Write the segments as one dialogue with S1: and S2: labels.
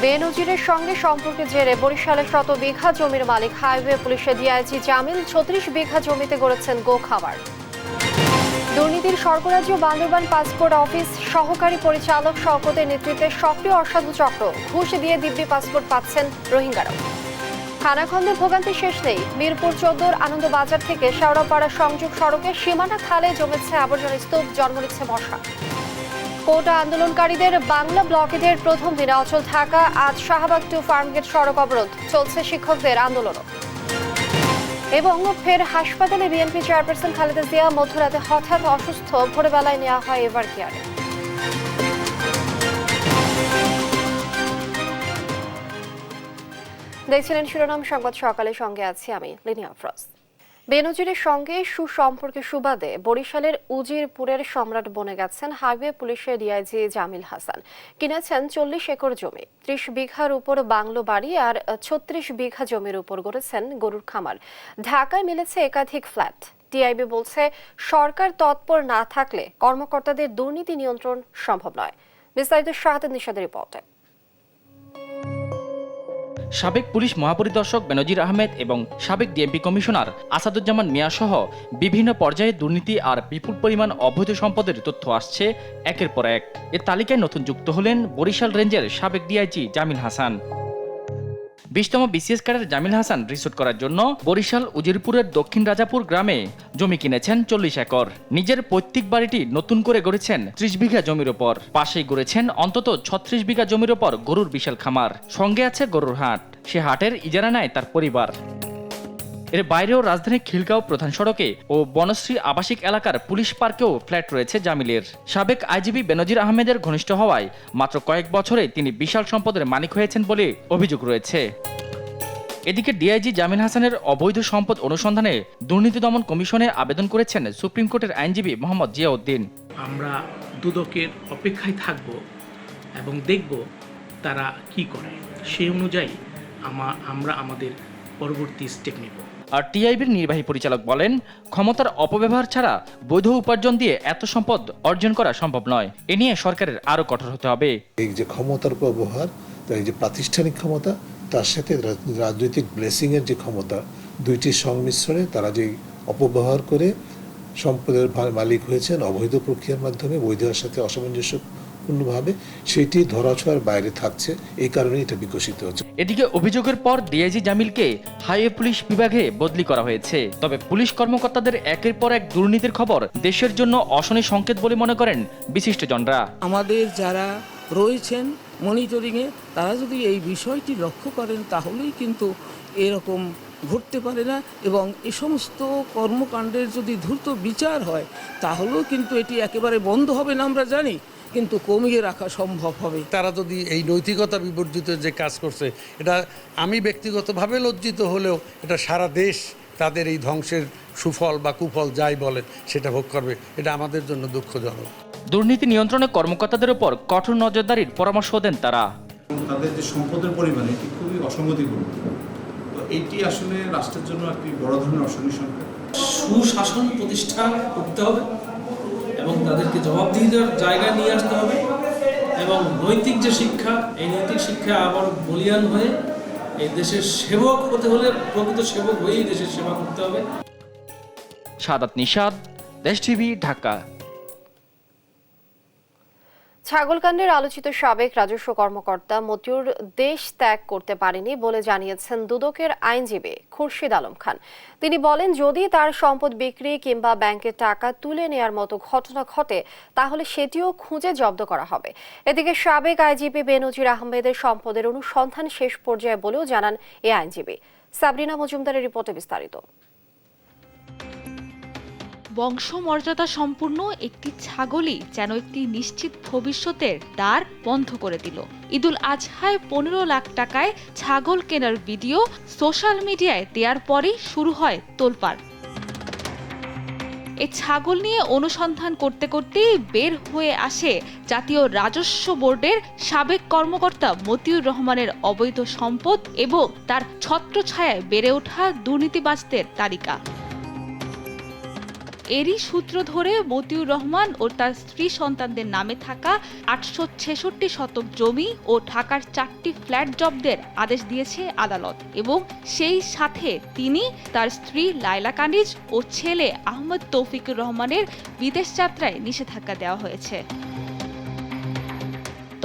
S1: বেনজিরের সঙ্গে সম্পর্কের জেরে বরিশালে 100 বিঘা জমির মালিক হাইওয়ে পুলিশের ডিআইজি জামিল 36 বিঘা জমিতে গড়েছেন গো খামার। দুর্নীতির স্বর্গরাজ্য বান্দরবান পাসপোর্ট অফিস সহকারী পরিচালক শওকতের নেতৃত্বে সক্রিয় অসাধু চক্র, ঘুষ দিয়ে দিব্যি পাসপোর্ট পাচ্ছেন রোহিঙ্গারাও। খানাখন্দে ভোগান্তি শেষ নেই। মিরপুর 14 আনন্দবাজার থেকে শেওড়াপাড়া সংযোগ সড়কে সীমানা খালে জমেছে আবর্জনা স্তূপ, জন্ম নিচ্ছে মশা। কোটা আন্দোলনকারীদের বাংলা ব্লকেদের প্রথম দিনে অচল ঢাকা, আজ শাহবাগ টু ফার্মগেট সড়ক অবরোধ, চলছে শিক্ষকদের আন্দোলনও। এবং ফের হাসপাতালে বিএনপি চেয়ারপারসন খালেদা জিয়া মধ্যরাতে হঠাৎ অসুস্থ, ভোরবেলায় নেওয়া হয় এভার কেয়ারে। দেখছিলেন শিরোনাম সংবাদ সকালে, সঙ্গে আছি আমি লিনিয়া আফরোজ। বেনজিরের সঙ্গে সুসম্পর্কের সুবাদে বরিশালের উজিরপুরের সম্রাট বনে গেছেন হাইওয়ে পুলিশের ডিআইজি জামিল হাসান। কিনেছেন 40 একর জমি, 30 বিঘার উপর বাংলো বাড়ি আর 36 বিঘা জমির উপর গড়েছেন গরুর খামার। ঢাকায় মিলেছে একাধিক ফ্ল্যাট। টিআইবি বলছে, সরকার তৎপর না থাকলে কর্মকর্তাদের দুর্নীতি নিয়ন্ত্রণ সম্ভব নয়। বিস্তারিত শাহাদ নিশাদের রিপোর্টে।
S2: সাবেক পুলিশ মহাপরিদর্শক বেনজির আহমেদ এবং সাবেক ডিএমপি কমিশনার আসাদুজ্জামান মিয়া সহ বিভিন্ন পর্যায়ে দুর্নীতি আর বিপুল পরিমাণ অবৈধ সম্পদের তথ্য আসছে একের পর এক। এর তালিকায় নতুন যুক্ত হলেন বরিশাল রেঞ্জের সাবেক ডিআইজি জামিল হাসান। 20তম BCS cadre Jamil Hasan resort করার জন্য বরিশাল উজিরপুরের দক্ষিণ রাজাপুর গ্রামে জমি কিনেছেন 40 একর। নিজের পৈতৃক বাড়িটি নতুন করে গড়েছেন 30 বিঘা জমির ওপর। পাশেই গড়েছেন অন্তত 36 বিঘা জমির ওপর গরুর বিশাল খামার, সঙ্গে আছে গরুর হাট। সে হাটের ইজারা নেয় তার পরিবার। এর বাইরেও রাজধানী খিলগাঁও প্রধান সড়কে ও বনশ্রী আবাসিক এলাকার পুলিশ পার্কেও ফ্ল্যাট রয়েছে জামিলের। সাবেক আইজিপি বেনজির আহমেদের ঘনিষ্ঠ হওয়ায় মাত্র কয়েক বছরে তিনি বিশাল সম্পদের মালিক হয়েছেন বলে অভিযোগ রয়েছে। এদিকে ডিআইজি জামিল হাসানের অবৈধ সম্পদ অনুসন্ধানে দুর্নীতি দমন কমিশনে আবেদন করেছেন সুপ্রিম কোর্টের আইনজীবী মোহাম্মদ জিয়াউদ্দিন।
S3: আমরা দুদকের অপেক্ষায় থাকব এবং দেখব তারা কি করে, সেই অনুযায়ী আমরা আমাদের পরবর্তী স্টেপ নেব।
S2: আর টিআইবির নির্বাহী পরিচালক বলেন, ক্ষমতার অপব্যবহার ছাড়া বৈধ উপার্জন দিয়ে এত সম্পদ অর্জন করা সম্ভব নয়। এ নিয়ে সরকারের আরো কঠোর হতে হবে।
S4: এই যে ক্ষমতার অপব্যবহার, এই যে প্রাতিষ্ঠানিক ক্ষমতা, তার সাথে রাজনৈতিক ব্লেসিং এর যে ক্ষমতা, দুইটির সংমিশ্রণে তারা যে অপব্যবহার করে সম্পদের মালিক হয়েছেন অবৈধ প্রক্রিয়ার মাধ্যমে, বৈধের সাথে অসামঞ্জস্যপূর্ণভাবে, সেটি ধরাছোঁয়ার বাইরে থাকছে। এই কারণে এটা বিকশিত হচ্ছে।
S2: এদিকে অভিযোগের পর ডিআইজি জামিলকে হাইওয়ে পুলিশ বিভাগে বদলি করা হয়েছে। তবে পুলিশ কর্মকর্তাদের একের পর এক দুর্নীতির খবর দেশের জন্য অশনি সংকেত বলে মনে করেন বিশিষ্টজনরা।
S5: আমাদের যারা রয়েছেন মনিটরিংয়ে, তারা যদি এই বিষয়টি লক্ষ্য করেন তাহলেই কিন্তু এরকম ঘটতে পারে না, এবং এ সমস্ত কর্মকাণ্ডের যদি দ্রুত বিচার হয় তাহলেও কিন্তু এটি একেবারে বন্ধ হবে না আমরা জানি, কিন্তু কমিয়ে রাখা সম্ভব হবে।
S6: তারা যদি এই নৈতিকতা বিবর্জিত যে কাজ করছে, এটা আমি ব্যক্তিগতভাবে লজ্জিত হলেও এটা সারা দেশ তাদের এই ধ্বংসের সুফল বা কুফল যাই বলে সেটা ভোগ করবে। এটা আমাদের জন্য দুঃখজনক।
S2: দুর্নীতি নিয়ন্ত্রণে কর্মকর্তাদের উপর কঠোর নজরদারির পরামর্শ দেন তারা।
S7: তাদের যে সম্পদের পরিমাণ, এটি খুবই অসঙ্গতিপূর্ণ। তো এইটি আসলে রাষ্ট্রের জন্য একটি বড় ধরনের অশনি সংকেত।
S8: সুশাসন প্রতিষ্ঠা করতে হবে এবং তাদেরকে জবাবদিহিতার জায়গায় নিয়ে আসতে হবে, এবং নৈতিক যে শিক্ষা, এই নৈতিক শিক্ষা আবার বলিয়ান হয়ে এই দেশের সেবক হতে হলে প্রকৃত সেবক হয়েই দেশের সেবা করতে হবে।
S2: সাদাত নিশাদ, দেশ টিভি, ঢাকা।
S1: ছাগলকাণ্ডের আলোচিত সাবেক রাজস্ব কর্মকর্তা মতিউর দেশ ত্যাগ করতে পারেনি বলে জানিয়েছেন দুদকের আইনজীবী খুরশিদ আলম খান। তিনি বলেন, যদি তার সম্পদ বিক্রি কিংবা ব্যাংকের টাকা তুলে নেয়ার মতো ঘটনা ঘটে তাহলে সেটিও খুঁজে জব্দ করা হবে। এদিকে সাবেক আইজিপি বেনজির আহমেদের সম্পদের অনুসন্ধান শেষ পর্যায়ে বলেও জানান এ আইনজীবী। সাবরিনা মজুমদারের রিপোর্টে বিস্তারিত।
S9: বংশমর্যাদা সম্পূর্ণ একটি ছাগলই যেন একটি নিশ্চিত ভবিষ্যতের দ্বার বন্ধ করে দিল। ঈদুল আজহায় 15 লাখ টাকায় ছাগল কেনার ভিডিও সোশ্যাল মিডিয়ায় দেওয়ার পরেই শুরু হয় তোলপাড়। এই ছাগল নিয়ে অনুসন্ধান করতে করতেই বের হয়ে আসে জাতীয় রাজস্ব বোর্ডের সাবেক কর্মকর্তা মতিউর রহমানের অবৈধ সম্পদ এবং তার ছত্রছায়ায় বেড়ে ওঠা দুর্নীতিবাজদের তালিকা। এরই সূত্র ধরে মতিউর রহমান ও তার স্ত্রী সন্তানদের নামে থাকা 866 শতক জমি ও ঢাকার 4টি ফ্ল্যাট জব্দের আদেশ দিয়েছে আদালত এবং সেই সাথে তিনি, তার স্ত্রী লায়লা কানিজ ও ছেলে আহমদ তৌফিকুর রহমানের বিদেশ যাত্রায় নিষেধাজ্ঞা দেওয়া হয়েছে।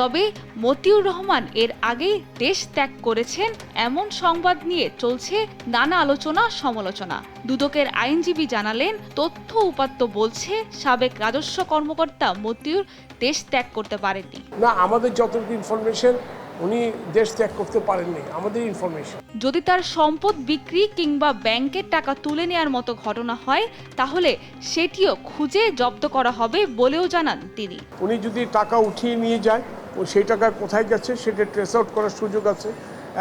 S9: তবে মতিউর রহমান এর আগেই দেশ ত্যাগ করেছেন এমন সংবাদ নিয়ে চলছে নানা আলোচনা সমালোচনা। দুদকের আইনজীবী জানালেন, তথ্য উপাত্ত বলছে সাবেক রাজস্ব কর্মকর্তা মতিউর দেশ ত্যাগ করতে পারেননি।
S10: না, আমাদের যতটুকু ইনফরমেশন উনি দেশ ত্যাগ করতে পারেননি, আমাদের ইনফরমেশন।
S9: যদি তার সম্পদ বিক্রি কিংবা ব্যাংকের টাকা তুলে নেওয়ার মতো ঘটনা হয় তাহলে সেটিও খুঁজে জব্দ করা হবে বলেও জানান তিনি।
S10: উনি যদি টাকা উঠিয়ে নিয়ে যায় ও সেই টাকা কোথায় গেছে সেটা ট্রেস আউট করার সুযোগ আছে,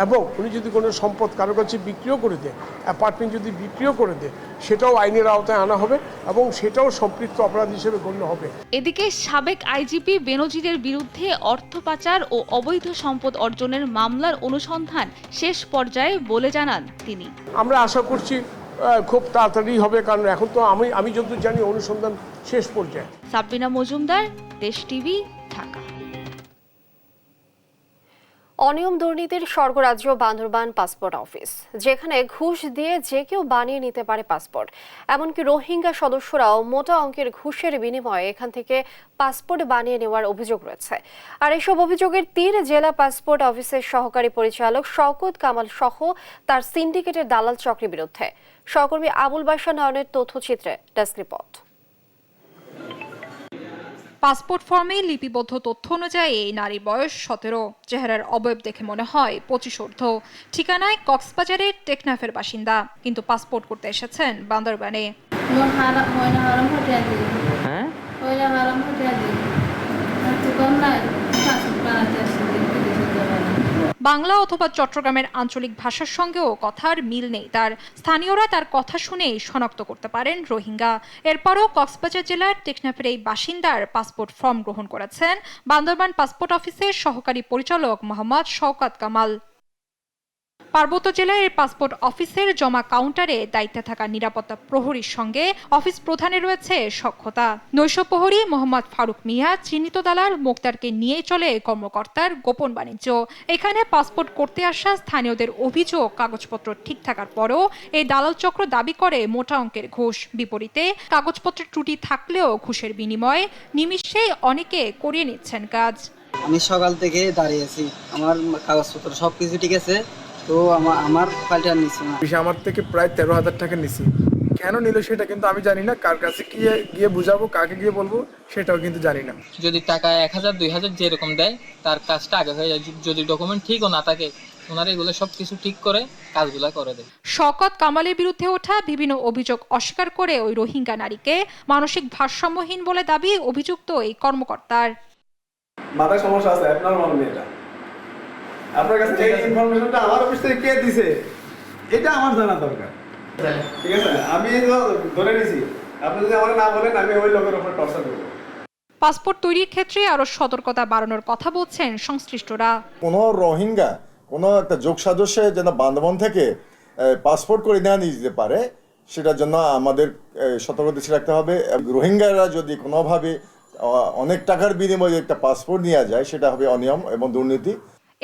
S10: এবং উনি যদি কোনো সম্পদ কারো কাছে বিক্রিও করে দেয়, অ্যাপার্টমেন্ট যদি বিক্রিও করে দেয়, সেটাও আইনের আওতায় আনা হবে এবং সেটাও সম্পৃক্ত অপরাধ হিসেবে গণ্য হবে।
S9: এদিকে সাবেক আইজিপি বেনজিরের বিরুদ্ধে অর্থ পাচার ও অবৈধ সম্পদ অর্জনের মামলার অনুসন্ধান শেষ পর্যায়ে বলে জানান তিনি।
S10: আমরা আশা করছি খুব তাড়াতাড়ি হবে, কারণ এখন তো আমি যতদূর জানি অনুসন্ধান শেষ পর্যায়ে।
S9: সাবরিনা মজুমদার, দেশ টিভি, ঢাকা।
S1: অনিয়ম দুর্নীতির স্বর্গরাজ্য বান্দরবান পাসপোর্ট অফিস, যেখানে ঘুষ দিয়ে যে কেউ বানিয়ে নিতে পারে পাসপোর্ট। এমনকি রোহিঙ্গা সদস্যরাও মোটা অঙ্কের ঘুষের বিনিময়ে এখান থেকে পাসপোর্ট বানিয়ে নেওয়ার অভিযোগ রয়েছে। আর এসব অভিযোগের তীর জেলা পাসপোর্ট অফিসের সহকারী পরিচালক শওকত কামাল সহ তার সিন্ডিকেটের দালাল চক্রের বিরুদ্ধে। সহকর্মী আবুল বাশা নয়নের তথ্যচিত্রে ডেস্ক রিপোর্ট।
S11: পাসপোর্ট ফর্মে লিপিবদ্ধ তথ্য অনুযায়ী এই নারীর বয়স 17, চেহারার অবয়ব দেখে মনে হয় 25 ঊর্ধ্ব। ঠিকানায় কক্সবাজারের টেকনাফের বাসিন্দা, কিন্তু পাসপোর্ট করতে এসেছেন বান্দরবানে। বাংলা অথবা চট্টগ্রামের আঞ্চলিক ভাষার সঙ্গেও কথার মিল নেই তার। স্থানীয়রা তার কথা শুনেই শনাক্ত করতে পারেন রোহিঙ্গা। এরপরও কক্সবাজার জেলার টেকনাফের এই বাসিন্দার পাসপোর্ট ফর্ম গ্রহণ করেছেন বান্দরবান পাসপোর্ট অফিসের সহকারী পরিচালক মোহাম্মদ শওকত কামাল। পার্বত্য জেলার এই পাসপোর্ট অফিসের জমা কাউন্টারে দায়িত্বে থাকা নিরাপত্তা প্রহরীর সঙ্গে অফিস প্রধানের রয়েছে সখ্যতা। নৈশ প্রহরী মোহাম্মদ ফারুক মিয়া চিহ্নিত দালাল মোক্তারকে নিয়ে চলে কর্মকর্তার গোপন বাণিজ্য। এখানে পাসপোর্ট করতে আসা স্থানীয়দের অভিযোগ, কাগজপত্র ঠিক থাকার পরও এই দালাল চক্র দাবি করে মোটা অঙ্কের ঘুষ। বিপরীতে কাগজপত্রের ত্রুটি থাকলেও ঘুষের বিনিময়ে নিমিষেই অনেকে করিয়ে নিচ্ছেন কাজ।
S12: আমি সকাল থেকে দাঁড়িয়েছি, আমার কাগজপত্র সবকিছু ঠিক আছে, তো আমার ফাইলটা নিচ্ছে না।
S13: আমার থেকে প্রায় 13,000 টাকা নিছি। কেন নিল সেটা কিন্তু আমি জানি না, কার কাছে গিয়ে বুঝাবো, কাকে গিয়ে বলবো সেটাও কিন্তু জানি না।
S14: যদি টাকা 1,000 2,000 যেরকম দেয় তার কাজটা আগে হয়ে যায়। যদি ডকুমেন্ট ঠিকও না থাকে ওনারা এগুলো সবকিছু ঠিক করে কাজগুলো করে দেয়।
S11: শওকত কামালের বিরুদ্ধে ওঠা বিভিন্ন অভিযোগ অস্বীকার করে ওই রোহিঙ্গা নারীকে মানসিক ভারসাম্যহীন বলে দাবি অভিযুক্ত এই কর্মকর্তার।
S13: মাথায় সমস্যা আছে, আপনার মনে নেই। এটা আপনার কাছে এই ইনফরমেশনটা আমার অফিস থেকে কে দিছে এটা আমার জানা দরকার, ঠিক আছে? আমি ধরে নিছি, আপনি যদি আমার না বলেন আমি ওই লোকের উপর টর্চার করব।
S11: পাসপোর্ট তৈরির ক্ষেত্রে আরো সতর্কতা বাড়ানোর কথা বলছেন সংশ্লিষ্টরা।
S15: কোনো রোহিঙ্গা কোনো একটা যোগসাজশে যেন বান্দরবান থেকে পাসপোর্ট করে না নিয়ে যেতে পারে, সেটার জন্য আমাদের সতর্কতা দৃষ্টি রাখতে হবে। রোহিঙ্গারা যদি কোনোভাবে অনেক টাকার বিনিময়ে একটা পাসপোর্ট নেওয়া যায়, সেটা হবে অনিয়ম এবং দুর্নীতি।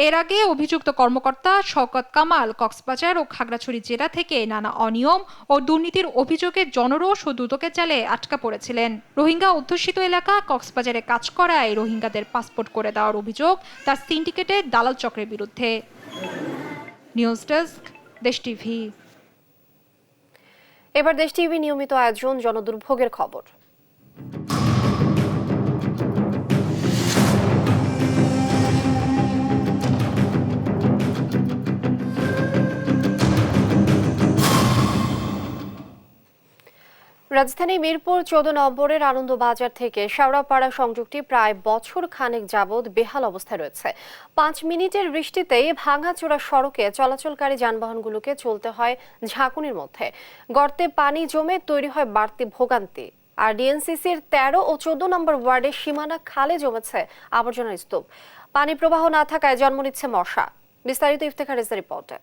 S11: এর আগে অভিযুক্ত কর্মকর্তা শওকত কামাল কক্সবাজার ও খাগড়াছড়ি জেলা থেকে নানা অনিয়ম ও দুর্নীতির অভিযোগে জনরোষ ও দুদকের জালে আটকা পড়েছিলেন। রোহিঙ্গা অধ্যুষিত এলাকা কক্সবাজারে কাজ করায় রোহিঙ্গাদের পাসপোর্ট করে দেওয়ার অভিযোগ তার সিন্ডিকেটের দালাল চক্রের বিরুদ্ধে। নিউজ ডেস্ক, দেশ টিভি।
S1: এবার দেশ টিভি নিয়মিত আয়োজন জনদুর্ভোগের খবর। রাজধানী মিরপুর 14 নম্বরের আনন্দবাজার থেকে শেওড়াপাড়া সংযোগটি প্রায় বছর খানেক যাবৎ বেহাল অবস্থায় রয়েছে। 5 মিনিটের বৃষ্টিতেই ভাঙাচোরা সড়কে চলাচলকারী যানবাহনগুলোকে চলতে হয় ঝাঁকুনির মধ্যে। গর্তে পানি জমে তৈরি হয় বাড়তি ভোগান্তি। আর ডিএনসিসির 13 ও 14 নম্বর ওয়ার্ডের সীমানা খালে জমেছে আবর্জনার স্তূপ। পানি প্রবাহ না থাকায় জন্ম নিচ্ছে মশা। বিস্তারিত ইফতেখার রিপোর্টে।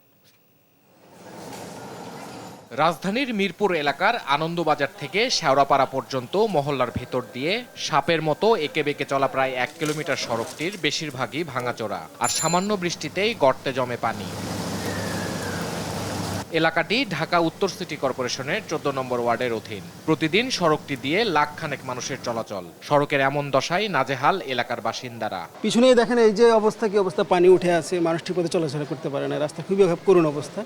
S16: রাজধানীর মিরপুর এলাকার আনন্দবাজার থেকে শেওড়াপাড়া পর্যন্ত মহল্লার ভেতর দিয়ে সাপের মতো এঁকে বেঁকে চলা প্রায় 1 কিলোমিটার সড়কটির বেশিরভাগই ভাঙাচোরা, আর সামান্য বৃষ্টিতেই গর্তে জমে পানি। এলাকাটি ঢাকা উত্তর সিটি কর্পোরেশনের 14 নম্বর ওয়ার্ডের অধীন। প্রতিদিন সড়কটি দিয়ে লাখখানেক মানুষের চলাচল। সড়কের এমন দশায় নাজেহাল এলাকার বাসিন্দারা।
S17: পিছনেই দেখেন এই যে অবস্থা, কি অবস্থা, পানি উঠে আছে, মানুষ ঠিক মতো চলাচলা করতে পারে না, রাস্তা খুবই করুণ অবস্থা।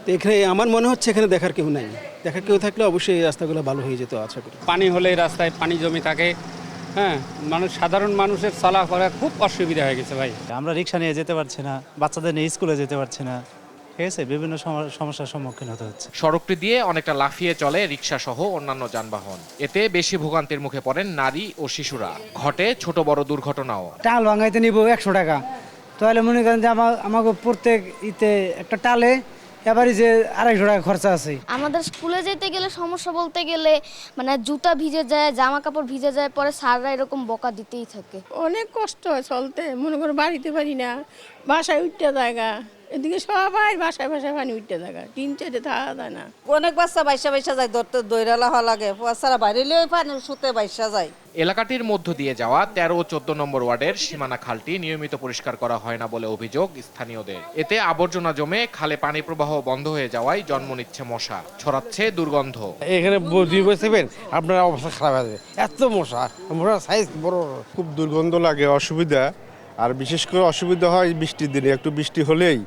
S17: তো এখানে আমার মনে হচ্ছে এখানে দেখার কেউ নাই, দেখার কেউ থাকলে অবশ্যই এই রাস্তাগুলো ভালো হয়ে যেত আশা করি।
S18: পানি হলে রাস্তায় পানি জমে থাকে, হ্যাঁ, সাধারণ মানুষের চলাফেরা খুব অসুবিধা হয়ে গেছে ভাই।
S19: আমরা রিক্সা নিয়ে যেতে পারছি না, বাচ্চাদের নিয়ে স্কুলে যেতে পারছি না, ঠিক আছে, বিভিন্ন সমস্যার সম্মুখীন হতে হচ্ছে।
S16: সড়কটি দিয়ে অনেকটা লাফিয়ে চলে রিক্সা সহ অন্যান্য যানবাহন। এতে বেশি ভোগান্তির মুখে পড়েন নারী ও শিশুরা। ঘটে ছোট বড় দুর্ঘটনাও।
S20: টাল ভাঙাইতে নিব 100 টাকা, তাহলে মনে করেন যে আমাকে প্রত্যেক একটা টালে এবারে যে 250 টাকা খরচা আছে।
S21: আমাদের স্কুলে যেতে গেলে সমস্যা বলতে গেলে মানে জুতা ভিজে যায়, জামা কাপড় ভিজে যায়, পরে স্যাররা এরকম বকা দিতেই থাকে।
S22: অনেক কষ্ট হয় চলতে, মনে করো বাড়িতে পারি না, বাসায় উঠতে জায়গা, এদিকে সবাই বাসায় বাসায় পানি উঠতে জায়গা, 3-4 থাকা যায় না।
S23: অনেক বাচ্চা বাইসা যায়, দৌড়ালা হওয়া লাগে, বাচ্চারা বাইরে পানি শুতে বাইসা যায়।
S16: এলাকাটির মধ্য দিয়ে যাওয়া 13 ও 14 নম্বর ওয়ার্ডের সীমানা খালটি নিয়মিত পরিষ্কার করা হয় না বলে অভিযোগ স্থানীয়দের। এতে আবর্জনা জমে খালে পানি প্রবাহ বন্ধ হয়ে যাওয়ায় জন্ম নিচ্ছে মশা, ছড়াচ্ছে দুর্গন্ধ।
S24: এখানে 2 বছর আপনার অবস্থা খারাপ আছে, এত মশার সাইজ বড়, খুব দুর্গন্ধ লাগে, অসুবিধা। আর বিশেষ করে অসুবিধা হয় বৃষ্টির দিনে, একটু বৃষ্টি হলেই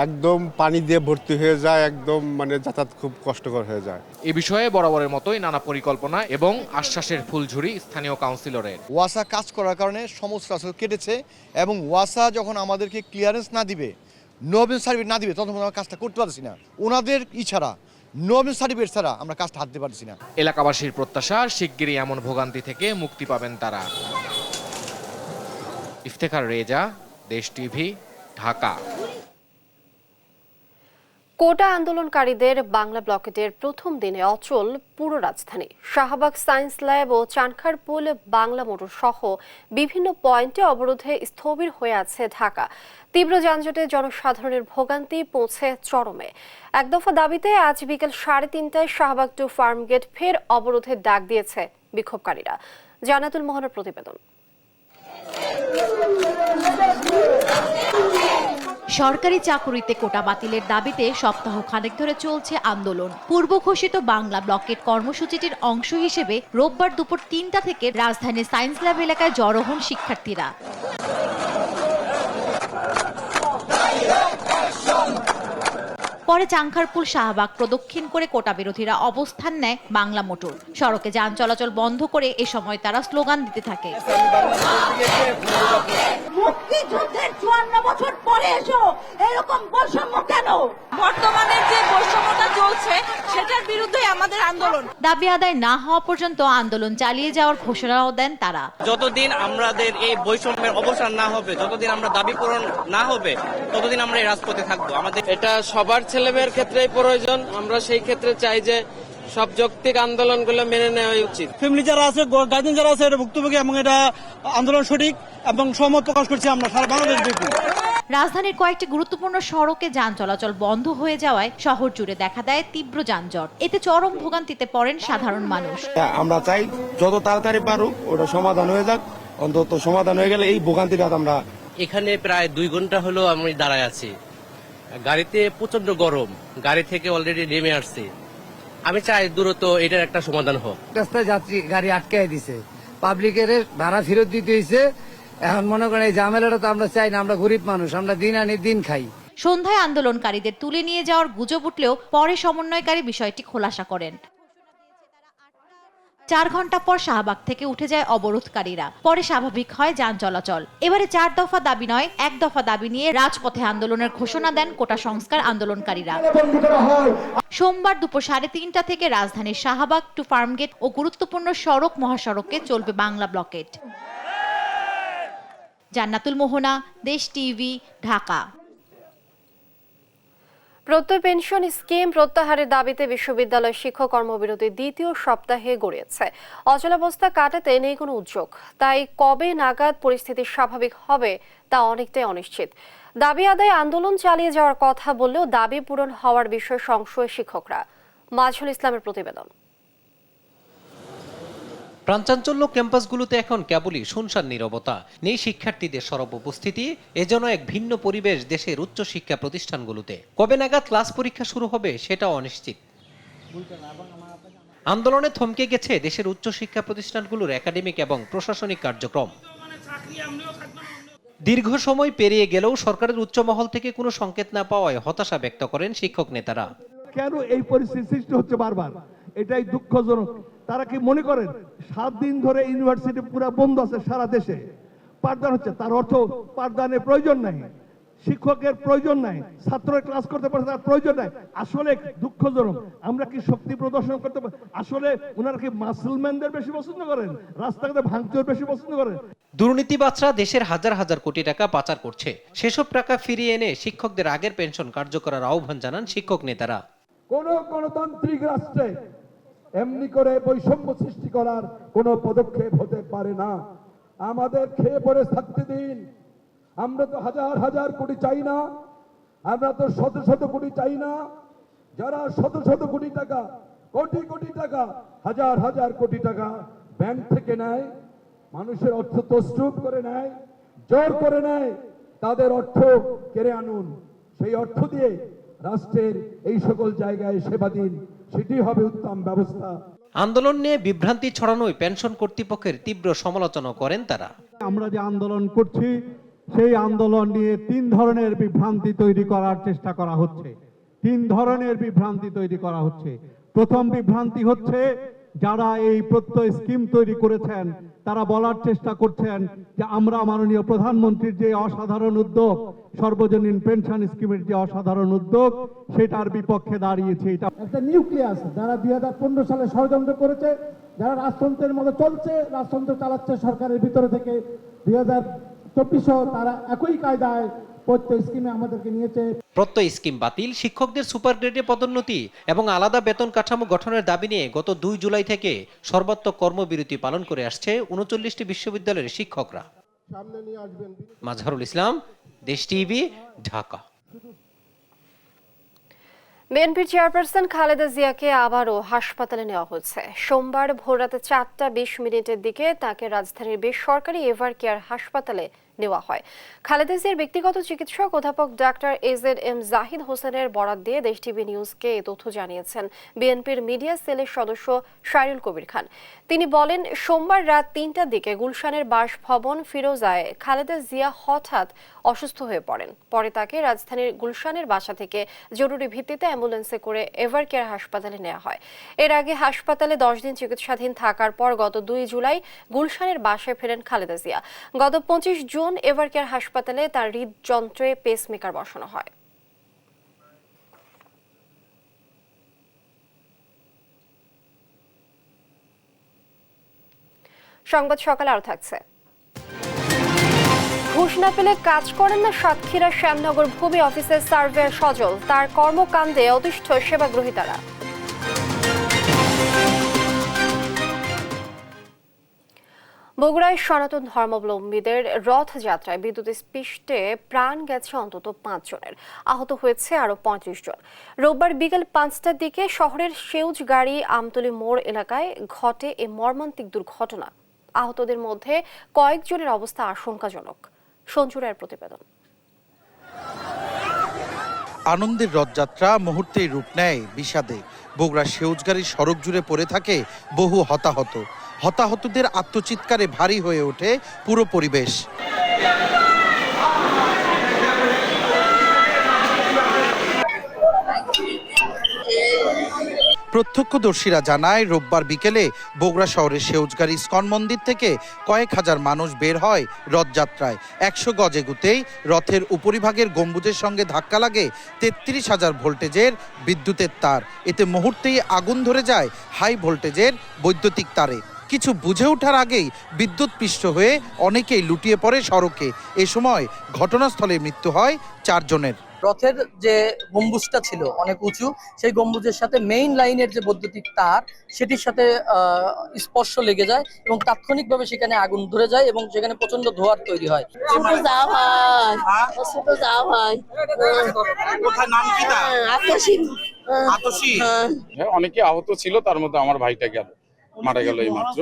S24: একদম পানি দিয়ে ভর্তি হয়ে যায়, একদম মানে যাতায়াত খুব কষ্টকর হয়ে যায়।
S16: এ বিষয়ে বরাবরের মতোই নানা পরিকল্পনা এবং আশ্বাসের ফুলঝুরি স্থানীয় কাউন্সিলরের।
S25: ওয়াসা কাজ করার কারণে সমস্ত রাস্তা কেটেছে, এবং ওয়াসা যখন আমাদেরকে ক্লিয়ারেন্স না দিবে, নো অবজেকশন সার্টিফিকেট না দিবে, তখন আমরা কাজটা করতে পারছি না। ওনাদের ছাড়া, নো অবজেকশন সার্টিফিকেট ছাড়া আমরা কাজটা হাতে পারছি না।
S16: এলাকাবাসীর প্রত্যাশা শিগগিরই এমন ভোগান্তি থেকে মুক্তি পাবেন তারা। ইফতেখার রেজা, দেশ টিভি, ঢাকা।
S1: কোটা আন্দোলনকারীদের বাংলা ব্লকেটের প্রথম দিনে অচল পুরো রাজধানী। শাহবাগ সায়েন্স ল্যাব ও চানখারপুল বাংলা মোটর সহ বিভিন্ন পয়েন্টে অবরোধে স্থবির হয়ে আছে ঢাকা। তীব্র যানজটে জনসাধারণের ভোগান্তি পৌঁছে চরমে। এক দফা দাবিতে আজ বিকেল 3:30টায় শাহবাগ টু ফার্মগেট ফের অবরোধের ডাক দিয়েছে বিক্ষোভকারীরা। জান্নাতুল মোহনের প্রতিবেদন।
S9: সরকারি চাকুরিতে কোটা বাতিলের দাবিতে সপ্তাহ খানেক ধরে চলছে আন্দোলন। পূর্ব ঘোষিত বাংলা ব্লকেট কর্মসূচিটির অংশ হিসেবে রোববার দুপুর 3টা থেকে রাজধানীর সায়েন্স ল্যাব এলাকায় জড়ো হন শিক্ষার্থীরা। পরে চাংখারপুল শাহবাগ প্রদক্ষিণ করে কোটা বিরোধীরা অবস্থান নেয় বাংলা মোটর। সড়কে যান চলাচল বন্ধ করে এ সময় তারা স্লোগান দিতে থাকে।
S26: মুক্তিযুদ্ধের 54 বছর পরে এসো এরকম বৈষম্য কেন? বর্তমানে যে বৈষম্যটা চলছে সেটার বিরুদ্ধে আমাদের আন্দোলন।
S9: দাবি আদায় না হওয়া পর্যন্ত আন্দোলন চালিয়ে যাওয়ার ঘোষণাও দেন তারা।
S27: যতদিন আমাদের এই বৈষম্যের অবসান না হবে, যতদিন আমরা দাবি পূরণ না হবে, ততদিন আমরা এই রাজপথে থাকবো। আমাদের এটা সবার ছেলেমেয়ের ক্ষেত্রেই প্রয়োজন। আমরা সেই ক্ষেত্রে চাই যে সব যৌক্তিক আন্দোলনগুলো মেনে নেওয়া উচিত।
S28: ফ্যামিলি যারা আছে, গার্জেন যারা আছে, এটা ভুক্তভোগী এবং এটা আন্দোলন সঠিক এবং সহমত প্রকাশ করছি আমরা সারা বাংলাদেশ ব্যাপী।
S9: রাজধানীর কয়েকটি গুরুত্বপূর্ণ সড়কে যান চলাচল বন্ধ হয়ে যাওয়ায় শহর জুড়ে দেখা দেয় তীব্র যানজট। এতে চরম ভোগান্তিতে পড়েন সাধারণ মানুষ।
S28: আমরা চাই যত তাড়াতাড়ি পারুক ওটা সমাধান হয়ে যাক, অন্তত সমাধান হয়ে গেলে এই ভোগান্তিটা আমরা।
S27: এখানে প্রায় 2 ঘন্টা হলো আমি দাঁড়ায় আছি, গাড়িতে প্রচন্ড গরম, গাড়ি থেকে অলরেডি নেমে আসছি। আমি চাই দ্রুত এটার একটা সমাধান হোক।
S20: রাস্তায় যাত্রী গাড়ি আটকায় দিছে, পাবলিকের ভাড়া ফেরত দিতে হয়েছে। এখন মনে করেন এই ঝামেলাটা তো আমরা চাই না, আমরা গরিব মানুষ, আমরা দিন আনি দিন খাই।
S9: সন্ধ্যায় আন্দোলনকারীদের তুলে নিয়ে যাওয়ার গুজব উঠলেও পরে সমন্বয়কারী বিষয়টি খোলাসা করেন। 4 ঘন্টা পর শাহবাগ থেকে উঠে যায় অবরোধকারীরা। পরে স্বাভাবিক হয় যান চলাচল। এবারে 4 দফা দাবি নয়, 1 দফা দাবি নিয়ে রাজপথে আন্দোলনের ঘোষণা দেন কোটা সংস্কার আন্দোলনকারীরা। সোমবার দুপুর 3:30টা থেকে রাজধানীর শাহবাগ টু ফার্মগেট ও গুরুত্বপূর্ণ সড়ক মহাসড়কে চলবে বাংলা ব্লকেট। জান্নাতুল মোহনা, দেশ টিভি, ঢাকা।
S1: প্রত্যয় পেনশন স্কিম প্রত্যাহারের দাবিতে বিশ্ববিদ্যালয় শিক্ষক কর্মবিরতি 2য় সপ্তাহে গড়িয়েছে। অচলাবস্থা কাটাতে নেই কোনো উদ্যোগ, তাই কবে নাগাদ পরিস্থিতি স্বাভাবিক হবে তা অনেকটাই অনিশ্চিত। দাবি আদায়ে আন্দোলন চালিয়ে যাওয়ার কথা বললেও দাবি পূরণ হওয়ার বিষয়ে সংশয় শিক্ষকরা। মাজহুল ইসলামের প্রতিবেদন।
S2: প্রাণচাঞ্চল্য ক্যাম্পাসগুলোতে এখন কেবলই শুনশান নীরবতা, নেই শিক্ষার্থীদের সরব উপস্থিতি। এজন্য এক ভিন্ন পরিবেশ দেশের উচ্চশিক্ষা প্রতিষ্ঠানগুলোতে। কবে নাগাদ ক্লাস পরীক্ষা শুরু হবে সেটাও অনিশ্চিত। আন্দোলনে থমকে গেছে দেশের উচ্চশিক্ষা প্রতিষ্ঠানগুলোর একাডেমিক এবং প্রশাসনিক কার্যক্রম। দীর্ঘ সময় পেরিয়ে গেলেও সরকারের উচ্চ মহল থেকে কোনো সংকেত না পাওয়ায় হতাশা ব্যক্ত করেন শিক্ষক নেতারা।
S3: কেন এই পরিস্থিতি সৃষ্টি হচ্ছে বারবার, এটাই দুঃখজনক। তারা কি মনে করেন 7 দিন ধরে ইউনিভার্সিটি পুরো বন্ধ আছে সারা দেশে, পাঠদান হচ্ছে, তার অর্থ পাঠদানের প্রয়োজন নাই, শিক্ষকের প্রয়োজন নাই, ছাত্ররা ক্লাস করতে পারছে তার প্রয়োজন নাই? আসলে দুঃখজনক। আমরা কি শক্তি প্রদর্শন করতে পারি? আসলে ওনারা কি মাসলম্যানদের বেশি পছন্দ করেন, রাস্তাঘাটে ভাঙচুর বেশি পছন্দ করেন?
S2: দুর্নীতিবাজরা দেশের হাজার হাজার কোটি টাকা পাচার করছে। সেসব টাকা ফিরিয়ে এনে শিক্ষকদের আগের পেনশন কার্যকরের আহ্বান জানান শিক্ষক নেতারা।
S3: কোন গণতান্ত্রিক রাষ্ট্রে এমনি করে বৈষম্য সৃষ্টি করার কোন পদক্ষেপ হতে পারে না। আমাদের খেয়ে পড়ে থাকতে দিন। আমরা তো হাজার হাজার কোটি চাই না, আমরা তো শত শত কোটি চাই না। যারা শত শত কোটি টাকা, কোটি কোটি টাকা, হাজার হাজার কোটি টাকা ব্যাংক থেকে নেয়, মানুষের অর্থ তছরূপ করে নেয়, জোর করে নেয়, তাদের অর্থ কেড়ে আনুন। সেই অর্থ দিয়ে রাষ্ট্রের এই সকল জায়গায় সেবা দিন, সেটি হবে উত্তম ব্যবস্থা।
S2: আন্দোলন নিয়ে বিভ্রান্তি ছড়ানোয় পেনশন কর্তৃপক্ষের তীব্র সমালোচনা করেন তারা।
S3: আমরা যে আন্দোলন করছি সেই আন্দোলন নিয়ে 3 ধরনের বিভ্রান্তি তৈরি করার চেষ্টা করা হচ্ছে। 3 ধরনের বিভ্রান্তি তৈরি করা হচ্ছে। প্রথম বিভ্রান্তি হচ্ছে যারা এই প্রত্যয় স্কিম তৈরি করেছেন তারা বলার চেষ্টা করছেন যে আমরা মাননীয় প্রধানমন্ত্রীর যে অসাধারণ উদ্যোগ, সর্বজনীন পেনশন স্কিমের যে অসাধারণ উদ্যোগ, সেটার বিপক্ষে দাঁড়িয়েছে। এটা একটা নিউক্লিয়াস যারা 2015 সালে ষড়যন্ত্র করেছে, যারা রাজতন্ত্রের মতো চলছে, রাজতন্ত্র চালাচ্ছে সরকারের ভিতরে থেকে 2024 তারা একই কায়দায় প্রত্যয় স্কিমে আমাদেরকে নিয়েছে।
S2: প্রত্যয় স্কিম বাতিল, শিক্ষকদের সুপার গ্রেডে পদোন্নতি এবং আলাদা বেতন কাঠামো গঠনের দাবি নিয়ে গত 2 জুলাই থেকে সর্বাত্মক কর্মবিরতি পালন করে আসছে 39টি বিশ্ববিদ্যালয়ের শিক্ষকরা। মাজহারুল ইসলাম, দেশ টিভি, ঢাকা।
S1: বিএনপির চেয়ারপারসন খালেদা জিয়াকে আবারও হাসপাতালে নেওয়া হচ্ছে। সোমবার ভোররাতে 4:20 দিকে তাকে রাজধানীর বেসরকারি এভার কেয়ার হাসপাতালে নেওয়া হয়। খালেদা জিয়ার ব্যক্তিগত চিকিৎসক অধ্যাপক ডাক্তার AZM জাহিদ হোসেনের বরাত দিয়ে দেশ টিভি নিউজকে এই তথ্য জানিয়েছেন বিএনপির মিডিয়া সেলের সদস্য শায়রুল কবির খান। তিনি বলেন, সোমবার রাত 3টার দিকে গুলশানের বাসভবন ফিরোজায় খালেদা জিয়া হঠাৎ অসুস্থ হয়ে পড়েন। পরে তাকে রাজধানীর গুলশানের বাসা থেকে জরুরি ভিত্তিতে অ্যাম্বুলেন্সে করে এভার কেয়ার হাসপাতালে নেওয়া হয়। এর আগে হাসপাতালে 10 দিন চিকিৎসাধীন থাকার পর গত 2 জুলাই গুলশানের বাসায় ফেরেন খালেদা জিয়া। গত 25 জুন এভার কেয়ার হাসপাতালে তার হৃদযন্ত্রে পেসমেকার বসানো হয়। সংবাদ সকালে আরো থাকছে। ঘুষ না পেলে কাজ করেন না সাতক্ষীরা শ্যামনগর ভূমি অফিসের সার্ভেয়ার সজল, তার কর্মকাণ্ডে অতিষ্ঠ সেবাগ্রহীতারা। বগুড়ায় সনাতন ধর্মাবলম্বীদের রথযাত্রায় বিদ্যুৎ স্পৃষ্টে প্রাণ গেছে অন্তত 5 জনের, আহত হয়েছে আরো 35 জন। রোববার বিকেল 5টার দিকে শহরের সেউজগাড়ি আমতলী মোড় এলাকায় ঘটে এই মর্মান্তিক দুর্ঘটনা। আহতদের মধ্যে কয়েকজনের অবস্থা আশঙ্কাজনক। সঞ্জু রায়ের প্রতিবেদন।
S25: আনন্দের রথযাত্রা মুহূর্তেই রূপ নেয় বিষাদে। বগুড়া সেউজগাড়ির সড়ক জুড়ে পড়ে থাকে বহু হতাহত। হতাহতদের আত্মচিৎকারে ভারী হয়ে ওঠে পুরো পরিবেশ। প্রত্যক্ষদর্শীরা জানায়, রোববার বিকেলে বগুড়া শহরের সেউজগাড়ি ইস্কন মন্দির থেকে কয়েক হাজার মানুষ বের হয় রথযাত্রায়। 100 গজ এগুতেই রথের উপরিভাগের গম্বুজের সঙ্গে ধাক্কা লাগে 33,000 ভোল্টেজের বিদ্যুতের তার। এতে মুহূর্তেই আগুন ধরে যায় হাই ভোল্টেজের বৈদ্যুতিক তারে। কিছু বুঝে ওঠার আগেই বিদ্যুৎ পৃষ্ঠ হয়ে অনেকেই লুটিয়ে পড়ে সড়কে। এ সময় ঘটনাস্থলে মৃত্যু হয় 4 জনের।
S4: রথের যে গম্বুজটা ছিল অনেক উঁচু, সেই গম্বুজের সাথে মেইন লাইনের যে বৈদ্যুতিক তার সেটির সাথে স্পর্শ লেগে যায় এবং তাৎক্ষণিকভাবে সেখানে আগুন ধরে যায় এবং সেখানে প্রচন্ড ধোঁয়ার তৈরি হয়।
S5: অনেকে আহত ছিল, তার মধ্যে আমার ভাইটা মারা গেল এই মাত্র।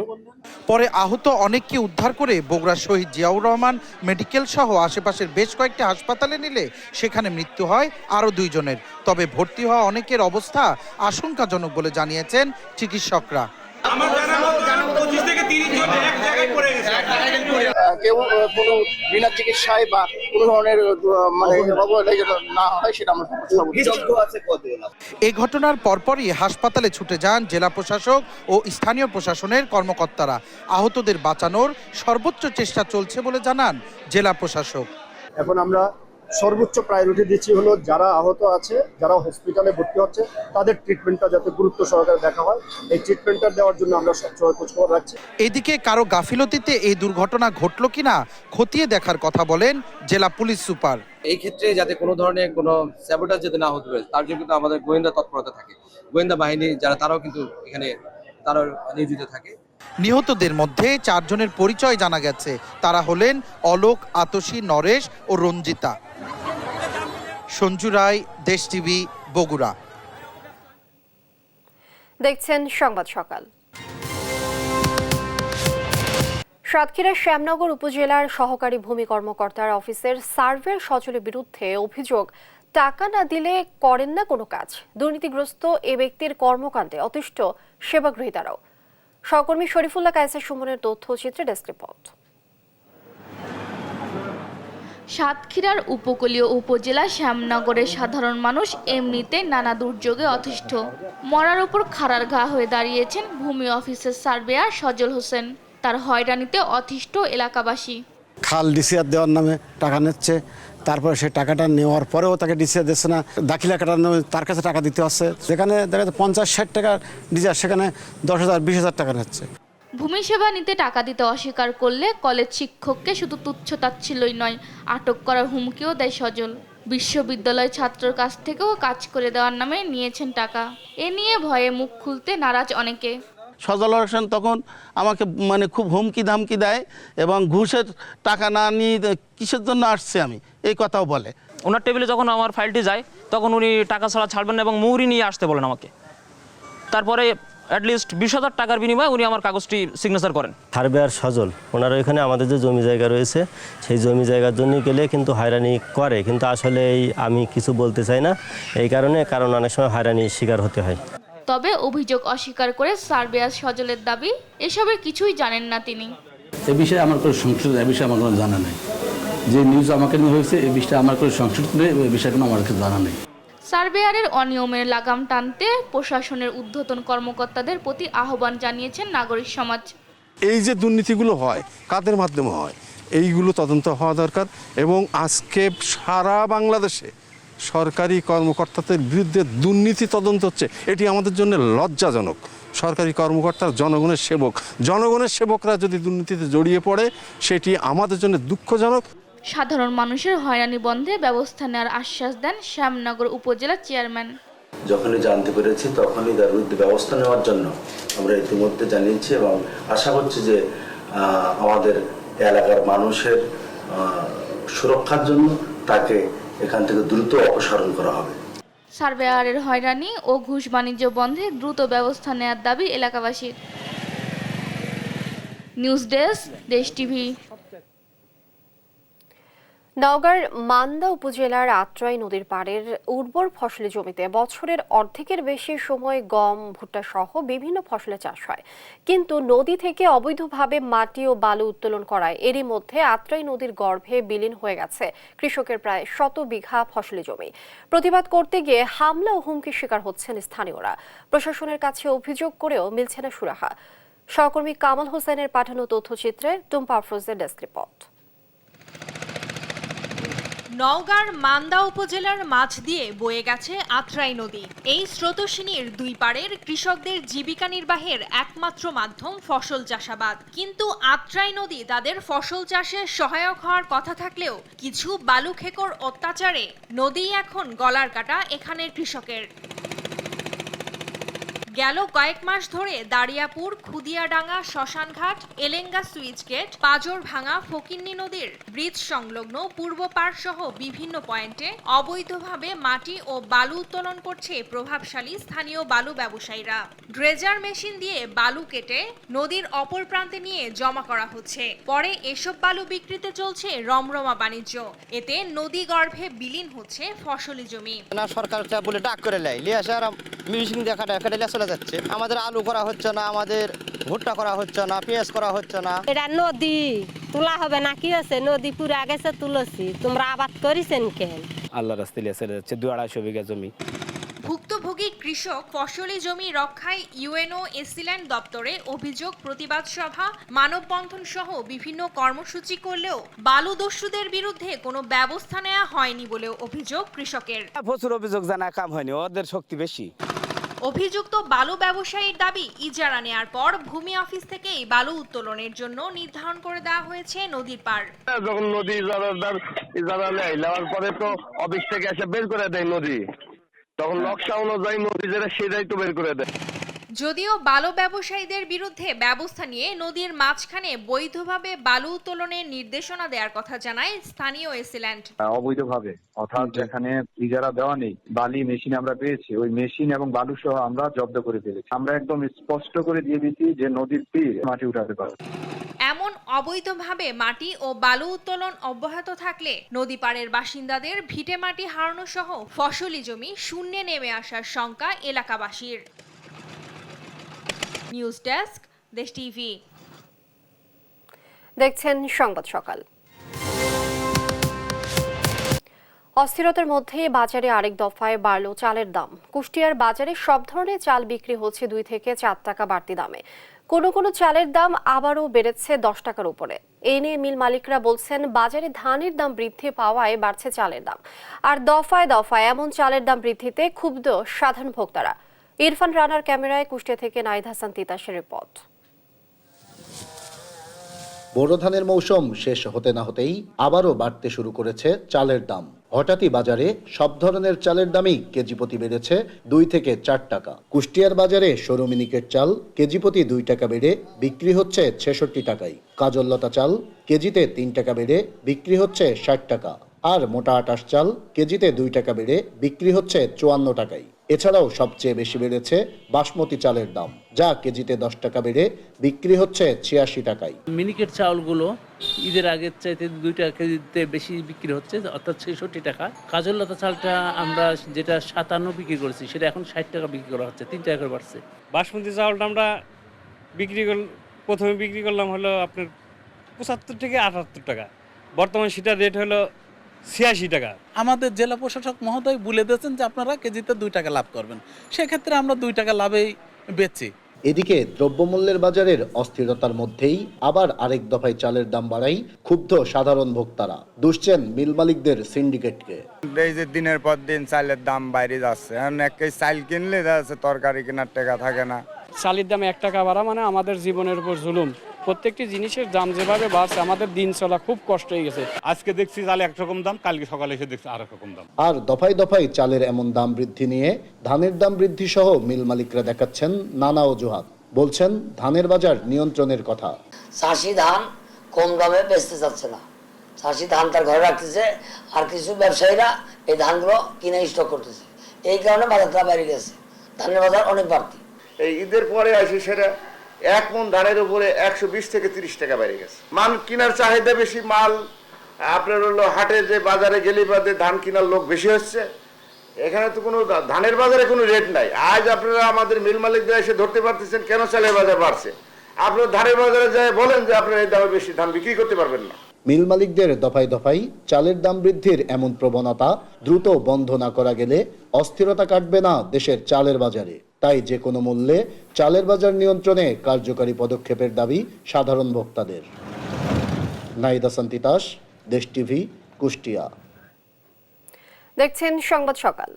S6: পরে আহত অনেককে উদ্ধার করে বগুড়া শহীদ জিয়াউর রহমান মেডিকেল সহ আশেপাশের বেশ কয়েকটি হাসপাতালে নিলে সেখানে মৃত্যু হয় আরও 2 জনের। তবে ভর্তি হওয়া অনেকের অবস্থা আশঙ্কাজনক বলে জানিয়েছেন চিকিৎসকরা।
S7: কেউ কোনো বিনা চিকিৎসায় বা কোনো ধরনের না হয় সেটা আমরা
S6: এই ঘটনার পরপরই হাসপাতালে ছুটে যান জেলা প্রশাসক ও স্থানীয় প্রশাসনের কর্মকর্তারা। আহতদের বাঁচানোর সর্বোচ্চ চেষ্টা চলছে বলে জানান জেলা প্রশাসক।
S7: এখন আমরা সর্বোচ্চ প্রায়োরিটি দিচ্ছি হলো যারা আহত আছে, যারা হসপিটালে ভর্তি হচ্ছে, তাদের ট্রিটমেন্টটা যাতে গুরুত্ব সহকারে দেখা হয়, এই ট্রিটমেন্টটা দেওয়ার জন্য আমরা সবসময় খোঁজখবর রাখছি।
S6: এদিকে কারো গাফিলতিতে এই দুর্ঘটনা ঘটল কিনা খতিয়ে দেখার কথা বলেন জেলা পুলিশ সুপার।
S8: এই ক্ষেত্রে যাতে কোনো ধরনের কোনো স্যাবোটাজ যাতে না হতে পারে তার জন্য কিন্তু আমাদের গোয়েন্দা তৎপরতা থাকে, গোয়েন্দা বাহিনী যারা তারাও কিন্তু এখানে তারা নিয়োজিত থাকে।
S6: নিহতদের মধ্যে 4 জনের পরিচয় জানা গেছে। তারা হলেন অলোক, আতসী, নরেশ ও রঞ্জিতা। সঞ্জু রায়, দেশ টিভি, বগুড়া।
S1: দেখছেন সংবাদ সকাল। সাতক্ষীরার শ্যামনগর উপজেলার সহকারী ভূমি কর্মকর্তার অফিসের সার্ভের সচলের বিরুদ্ধে অভিযোগ, টাকা না দিলে করেন না কোনো কাজ। দুর্নীতিগ্রস্ত এ ব্যক্তির কর্মকাণ্ডে অতিষ্ঠ সেবাগ্রহীতারাও। সহকর্মী শরীফুল্লাহ কায়েসার সুমনের তথ্যচিত্রে ডেস্ক রিপোর্ট।
S9: সাতক্ষীরার উপকূলীয় উপজেলা শ্যামনগরের সাধারণ মানুষ এমনিতে নানা দুর্যোগে অতিষ্ঠ। মরার উপর খাড়ার ঘা হয়ে দাঁড়িয়েছেন ভূমি অফিসের সার্ভেয়ার সজল হোসেন। তার হয়রানিতে অতিষ্ঠ এলাকাবাসী।
S10: খাল ডিসিআর দেওয়ার নামে টাকা নিচ্ছে, তারপরে সে টাকাটা নেওয়ার পরেও তাকে ডিসিআর দিচ্ছে না, দাখিলা কাটার নামে তার কাছে টাকা দিতে হচ্ছে। যেখানে দেখা যাচ্ছে 50-60 টাকা ডিসিআর, সেখানে 10,000-20,000 টাকা নিচ্ছে।
S9: ভূমি সেবা নিতে টাকা দিতে অস্বীকার করলে কলেজ শিক্ষককে শুধু তুচ্ছ-তাচ্ছিল্যই নয়, আটক করার হুমকিও দেয় সজল। বিশ্ববিদ্যালয় ছাত্রর কাছ থেকেও কাজ করে দেওয়ার নামে নিয়েছেন টাকা। এ নিয়ে ভয়ে মুখ খুলতে নারাজ অনেকে।
S10: সজল হোসেন তখন আমাকে খুব হুমকি ধামকি দেয় এবং ঘুষের টাকা না নিয়ে কিসের জন্য আসছে আমি এই কথাও বলে।
S12: ওনার টেবিলে যখন আমার ফাইলটি যায় তখন উনি টাকা ছাড়া ছাড়বেন না এবং মুহুরি নিয়ে আসতে বলেন আমাকে। তারপরে অ্যাটলিস্ট 20,000 টাকার বিনিময়ে উনি আমার কাগজটি সিগনেচার করেন।
S13: সার্ভেয়ার সজল ওনারা এখানে আমাদের যে জমি জায়গা রয়েছে সেই জমি জায়গার জন্য গেলে কিন্তু হয়রানি করে, কিন্তু আসলে আমি কিছু বলতে চাই না এই কারণ অনেক সময় হয়রানির শিকার হতে হয়।
S9: তবে অভিযোগ অস্বীকার করে সার্ভেয়ার সজলের দাবি, এসবের কিছুই জানেন না তিনি।
S14: এ বিষয়ে আমার কোনো সংশোধন, এ বিষয়ে আমার কোনো জানা নেই। যে নিউজ আমাকে নিয়ে হয়েছে এই বিষয়ে আমার কোনো সংশোধন নেই, এই বিষয়ে কোনো আমার কাছে জানা নেই।
S9: সার্ভেয়ারের অনিয়মের লাগাম টানতে প্রশাসনের ঊর্ধ্বতন কর্মকর্তাদের প্রতি আহ্বান জানিয়েছেন নাগরিক সমাজ।
S29: এই যে দুর্নীতিগুলো হয় কাদের মাধ্যমে হয় এইগুলো তদন্ত হওয়া দরকার এবং আজকে সারা বাংলাদেশে সরকারি কর্মকর্তাদের বিরুদ্ধে দুর্নীতি তদন্ত হচ্ছে, এটি আমাদের জন্য লজ্জাজনক। সরকারি কর্মকর্তার জনগণের সেবক, জনগণের সেবকরা যদি দুর্নীতিতে জড়িয়ে পড়ে সেটি আমাদের জন্য দুঃখজনক।
S9: সাধারণ মানুষের হয়রানি বন্ধে ব্যবস্থা নেওয়ার আশ্বাস দেন শ্যামনগর উপজেলা চেয়ারম্যান।
S30: যখনই জানতে পেরেছি তখনই তার বিরুদ্ধে ব্যবস্থা নেওয়ার জন্য আমরা ইতিমধ্যে জানিয়েছি এবং আশা করছি যে আমাদের এলাকার মানুষের সুরক্ষার জন্য তাকে এখান থেকে দ্রুত অপসারণ করা হবে।
S9: সার্ভেয়ারের হয়রানি ও ঘুষ বাণিজ্য বন্ধে দ্রুত ব্যবস্থা নেওয়ার দাবি এলাকাবাসীর। নিউজ ডেস্ক, দেশ টিভি।
S1: নওগাঁর মান্দা উপজেলার আত্রাই নদীর পাড়ের উর্বর ফসলি জমিতে বছরের অর্ধেকের বেশি সময় গম, ভুট্টা সহ বিভিন্ন ফসলের চাষ হয়, কিন্তু নদী থেকে অবৈধভাবে মাটি ও বালু উত্তোলন করায় এরই মধ্যে আত্রাই নদীর গর্ভে বিলীন হয়ে গেছে কৃষকের প্রায় 100 বিঘা ফসলি জমি। প্রতিবাদ করতে গিয়ে হামলা ও হুমকির শিকার হচ্ছেন স্থানীয়রা। প্রশাসনের কাছে অভিযোগ করেও মিলছে না সুরাহা। সহকর্মী কামাল হোসেনের পাঠানো তথ্যচিত্রে টুম্পা আফরোজের ডেস্ক রিপোর্ট।
S31: নওগাঁর মান্দা উপজেলার মাঝ দিয়ে বয়ে গেছে আত্রাই নদী। এই স্রোতস্বিনীর দুই পাড়ের কৃষকদের জীবিকা নির্বাহের একমাত্র মাধ্যম ফসল চাষাবাদ, কিন্তু আত্রাই নদী তাদের ফসল চাষে সহায়ক হওয়ার কথা থাকলেও কিছু বালুখেকোর অত্যাচারে নদী এখন গলার কাটা এখানের কৃষকের। গেল কয়েক মাস ধরে দারিয়াপুর, খুদিয়াডাঙ্গা, শ্মশানঘাট, এলেঙ্গা সুইচ গেট, পাজর ভাঙা ফকিন্নি নদীর ব্রিজ সংলগ্ন পূর্ব পাড় সহ বিভিন্ন পয়েন্টে অবৈধভাবে মাটি ও বালু উত্তোলন করছে প্রভাবশালী স্থানীয় বালু ব্যবসায়ীরা। ড্রেজার মেশিন দিয়ে বালু কেটে নদীর অপর প্রান্তে নিয়ে জমা করা হচ্ছে। পরে এসব বালু বিক্রিতে চলছে রমরমা বাণিজ্য। এতে নদী গর্ভে বিলীন হচ্ছে ফসলি জমি।
S11: সরকার বলে ডাক করে লাই লিয়ে আসে আর মেশিন দিয়ে কাটা চলে যাচ্ছে। আমাদের আলু করা হচ্ছে না, আমাদের ভুট্টা করা হচ্ছে না, পেঁয়াজ করা হচ্ছে না।
S15: এটা নদী তোলা হবে না, কি আছে নদী পুরা গেছে তুলসী, তোমরা আবাদ করিছেন কেন?
S16: আল্লাহ রাস্তায় চলে যাচ্ছে 2-250 বিঘা জমি।
S31: ভুক্তভোগী কৃষক ফসলি জমি রক্ষায় ইউএনও এসিল্যান্ড দপ্তরে অভিযোগ প্রতিবাদ সভা, মানববন্ধন সহ বিভিন্ন কর্মসূচি করলেও বালু দস্যুদের বিরুদ্ধে কোনো ব্যবস্থা নেওয়া হয়নি বলেও অভিযোগ কৃষকের।
S16: প্রচুর অভিযোগ জানা কাম হয়নি, ওদের শক্তি বেশি।
S31: অভিযুক্ত বালু ব্যবসায়ীর দাবি, ইজারা নেয়ার পর ভূমি অফিস থেকেই বালু উত্তোলনের জন্য নির্ধারণ করে দেওয়া হয়েছে নদীর পাড়।
S17: যখন নদী ইজারা নেয়, নেওয়ার পরে তো অফিস থেকে এসে বের করে দেয় নদী, তখন নকশা অনুযায়ী নদী যেটা সেটাই তো বের করে দেয়।
S31: যদিও বালু ব্যবসায়ীদের বিরুদ্ধে ব্যবস্থা নিয়ে নদীর মাঝখানে বৈধভাবে বালু উত্তোলনের নির্দেশনা দেওয়ার কথা জানায় স্থানীয় এসিল্যান্ড।
S18: অবৈধভাবে অর্থাৎ যেখানে ইজারা দেওয়া নেই, বালি মেশিন আমরা পেয়েছি, ওই মেশিন এবং বালু সহ আমরা জব্দ করে ফেলেছি। আমরা একদম স্পষ্ট করে দিয়ে দিচ্ছি যে নদীর তীর মাটি উঠাতে পারে।
S31: এমন অবৈধভাবে মাটি ও বালু উত্তোলন অব্যাহত থাকলে নদী পাড়ের বাসিন্দাদের ভিটে মাটি হারানো সহ ফসলি জমি শূন্যে নেমে আসার শঙ্কা এলাকাবাসীর। নিউজ ডেস্ক, দেশ টিভি।
S1: দেখছেন সংবাদ সকাল। অস্থিরতার মধ্যে বাজারে আরেক দফায় বাড়ল চালের দাম। কুষ্টিয়ার বাজারে সব ধরনের চাল বিক্রি হচ্ছে 2 থেকে 4 টাকা বাড়তি দামে। কোনো কোনো চালের দাম আবারও বেড়েছে 10 টাকার উপরে। এই নিয়ে মিল মালিকরা বলছেন, বাজারে ধানের দাম বৃদ্ধি পাওয়ায় বাড়ছে চালের দাম, আর দফায় দফায় এমন চালের দাম বৃদ্ধিতে ক্ষুব্ধ সাধারণ ভোক্তারা। ইরফান রানার ক্যামেরায় কুষ্টিয়া থেকে নাহিদ হাসান তিতাসের রিপোর্ট।
S19: বোরো ধানের মৌসুম শেষ হতে না হতেই আবারও বাড়তে শুরু করেছে চালের দাম। হঠাৎই বাজারে সব ধরনের চালের দামই কেজি প্রতি বেড়েছে 2 থেকে 4 টাকা। কুষ্টিয়ার বাজারে সরু মিনিকেট চাল কেজি প্রতি 2 টাকা বেড়ে বিক্রি হচ্ছে 66 টাকায়। কাজললতা চাল কেজিতে 3 টাকা বেড়ে বিক্রি হচ্ছে 60 টাকা। আর মোটা আটাশ চাল কেজিতে 2 টাকা বেড়ে বিক্রি হচ্ছে 54 টাকায়। এছাড়াও সবচেয়ে বেশি বেড়েছে বাসমতি চালের দাম, যা কেজিতে 10 টাকা বেড়ে বিক্রি হচ্ছে 86 টাকায়।
S14: মিনিকেট চাউলগুলো ঈদের আগের চাইতে 2 টাকা কেজিতে বেশি বিক্রি হচ্ছে, অর্থাৎ 66 টাকা। কাজললতা চালটা আমরা যেটা 57 বিক্রি করেছি, সেটা এখন 60 টাকা বিক্রি করা হচ্ছে, 3 টাকা করে বাড়ছে।
S21: বাসমতি চাউলটা আমরা প্রথমে বিক্রি করলাম হলো আপনার 75 থেকে 78 টাকা, বর্তমানে সেটার রেট হলো 86 টাকা।
S14: আমাদের জেলা প্রশাসক মহোদয় বলে দিয়েছেন যে আপনারা কেজিতে 2 টাকা লাভ করবেন, সেক্ষেত্রে আমরা 2 টাকা লাভেই বেচছি।
S19: এদিকে দ্রব্যমূল্যের বাজারের অস্থিরতার মধ্যেই আবার আরেক দফায় চালের দাম বাড়াই ক্ষুব্ধ সাধারণ ভোক্তারা। দুষছেন মিল মালিকদের সিন্ডিকেটকে।
S22: এই যে দিনের পর দিন চালের দাম বাইরে যাচ্ছে, এখন এক কেজি চাল কিনলে যাচ্ছে তরকারি কেনার টাকা থাকে না।
S21: চালের দাম 1 টাকা বাড়া মানে আমাদের জীবনের উপর জুলুম। প্রত্যেকটি জিনিসের দাম যেভাবে বাড়ছে, আমাদের দিন চলা খুব কষ্ট হয়ে গেছে।
S5: আজকে দেখছি চাল একরকম দাম, কালকে সকালে এসে দেখছি আরেক রকম দাম।
S19: আর দফায় দফায় চালের এমন দাম বৃদ্ধি নিয়ে ধানের দাম বৃদ্ধি সহ মিল মালিকরা দেখাচ্ছেন নানা অজুহাত। বলছেন ধানের বাজার নিয়ন্ত্রণের কথা।
S23: চাষি ধান কম দামে বেচতে চাচ্ছে না, চাষি ধান তার ঘরে রাখতেছে, আর কিছু ব্যবসায়ীরা এই ধানগুলো কিনে স্টক করতেছে। এই কারণে বাজারটা বেড়ে গেছে, ধানের বাজার অনেক বাড়তি।
S17: এই ঈদের পরে আসি সেটা 1 মণ ধানের উপরে 120 থেকে 30 টাকা বেড়ে গেছে। মাল কেনার চাহিদা বেশি, মাল আপনার হলো হাটে যে বাজারে গেলে বাদে ধান কেনার লোক বেশি হচ্ছে। এখানে তো কোনো ধানের বাজারে কোনো রেট নাই। আজ আপনারা আমাদের মিল মালিকদের এসে ধরতে পারতেছেন কেন চালের বাজার বাড়ছে। আপনারা ধানের বাজারে যায় বলেন যে আপনারা এই দামে বেশি ধান বিক্রি করতে পারবেন না।
S19: মিল মালিকদের দফায় দফায় চালের দাম বৃদ্ধির এমন প্রবণতা দ্রুত বন্ধ না করা গেলে অস্থিরতা কাটবে না দেশের চালের বাজারে। তাই যে কোনো মূল্যে চালের বাজার নিয়ন্ত্রণে কার্যকরী পদক্ষেপের দাবি সাধারণ ভোক্তাদের। নাহিদ হাসান তিতাস, দেশ টিভি, কুষ্টিয়া।
S1: দেখছেন সংবাদ সকাল।